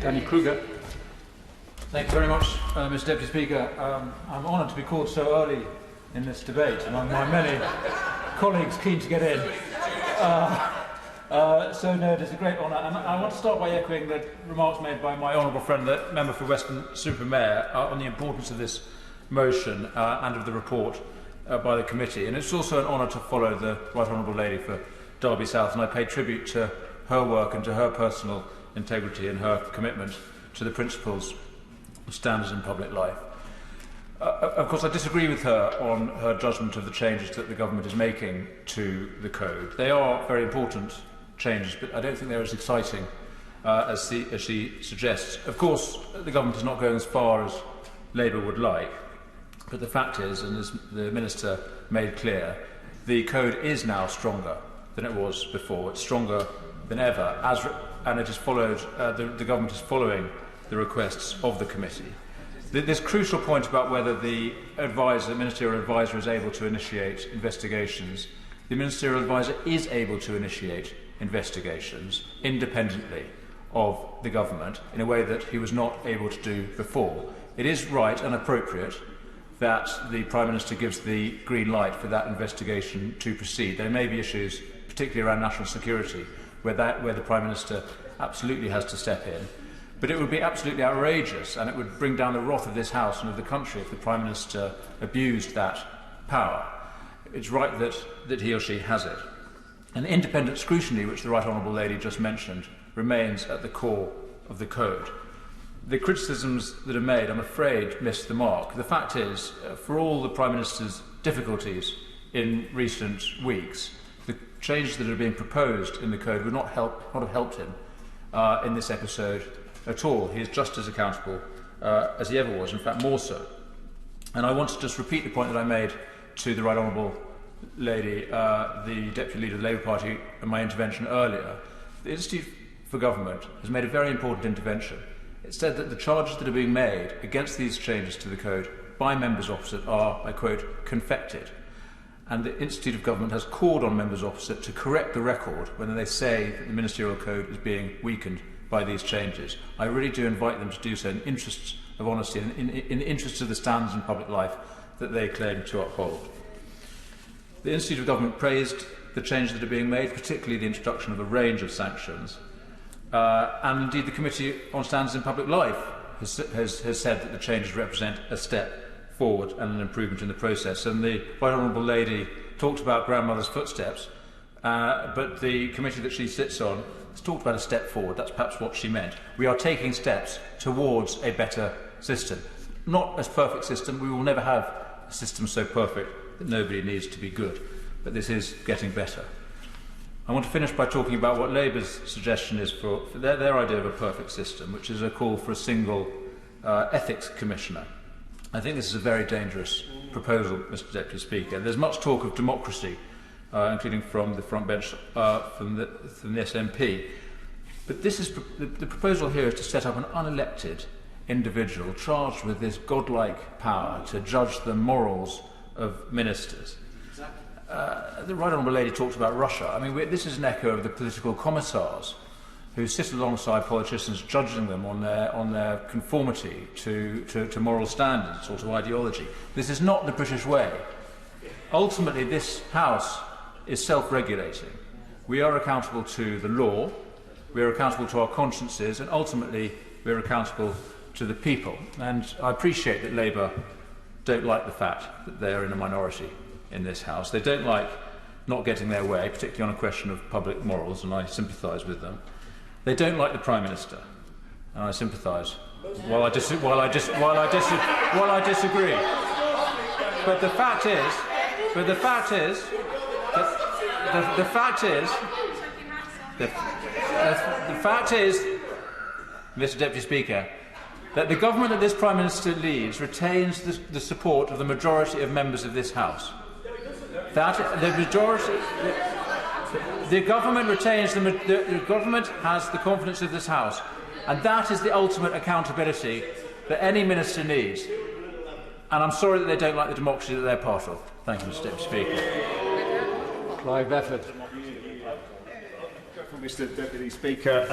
Danny Kruger. Thank you very much, Mr. Deputy Speaker. I'm honoured to be called so early in this debate, among my many colleagues keen to get in. So no, it is a great honour, and I want to start by echoing the remarks made by my honourable friend, the member for Weston-super-Mare, on the importance of this motion and of the report by the committee. And it's also an honour to follow the Right Honourable Lady for Derby South, and I pay tribute to her work and to her personal integrity and her commitment to the principles of standards in public life. Of course, I disagree with her on her judgment of the changes that the government is making to the code. They are very important changes, but I don't think they're as exciting as she suggests. Of course, the government is not going as far as Labour would like, but the fact is, and as the Minister made clear, the code is now stronger than it was before. It's stronger than ever, and it has followed, the government is following the requests of the committee. This crucial point about whether the ministerial advisor is able to initiate investigations, the ministerial advisor is able to initiate investigations independently of the government in a way that he was not able to do before. It is right and appropriate that the Prime Minister gives the green light for that investigation to proceed. There may be issues, particularly around national security, where the Prime Minister absolutely has to step in. But it would be absolutely outrageous, and it would bring down the wrath of this House and of the country if the Prime Minister abused that power. It's right that he or she has it. And the independent scrutiny, which the Right Honourable Lady just mentioned, remains at the core of the code. The criticisms that are made, I'm afraid, miss the mark. The fact is, for all the Prime Minister's difficulties in recent weeks, the changes that are being proposed in the code would not have helped him in this episode at all. He is just as accountable as he ever was, in fact more so. And I want to just repeat the point that I made to the Right Honourable Lady, the Deputy Leader of the Labour Party, in my intervention earlier. The Institute for Government has made a very important intervention. It said that the charges that are being made against these changes to the code by members opposite are, I quote, confected. And the Institute of Government has called on members opposite to correct the record when they say that the ministerial code is being weakened by these changes. I really do invite them to do so in the interests of honesty and in the interests of the standards in public life that they claim to uphold. The Institute of Government praised the changes that are being made, particularly the introduction of a range of sanctions. And indeed the Committee on Standards in Public Life has said that the changes represent a step forward and an improvement in the process. And the Right Honourable Lady talked about grandmother's footsteps, but the committee that she sits on has talked about a step forward. That's perhaps what she meant. We are taking steps towards a better system. Not a perfect system. We will never have a system so perfect that nobody needs to be good. But this is getting better. I want to finish by talking about what Labour's suggestion is for their idea of a perfect system, which is a call for a single ethics commissioner. I think this is a very dangerous proposal, Mr. Deputy Speaker. There's much talk of democracy, including from the front bench from this MP. But this is the proposal here is to set up an unelected individual charged with this godlike power to judge the morals of ministers. The Right Honourable Lady talked about Russia. I mean, this is an echo of the political commissars who sit alongside politicians judging them on their conformity to moral standards or to ideology. This is not the British way. Ultimately, this House is self-regulating. We are accountable to the law, we are accountable to our consciences, and ultimately we are accountable to the people. And I appreciate that Labour don't like the fact that they are in a minority in this House. They don't like not getting their way, particularly on a question of public morals, and I sympathise with them. They don't like the Prime Minister, and I sympathise. While I disagree. But the fact is, Mr. Deputy Speaker, that the government that this Prime Minister leads retains the support of the majority of members of this House. The government retains the government has the confidence of this House, and that is the ultimate accountability that any minister needs. And I'm sorry that they don't like the democracy that they're part of. Thank you, Mr. Deputy Speaker. Clive Bedford. Mr. Deputy Speaker,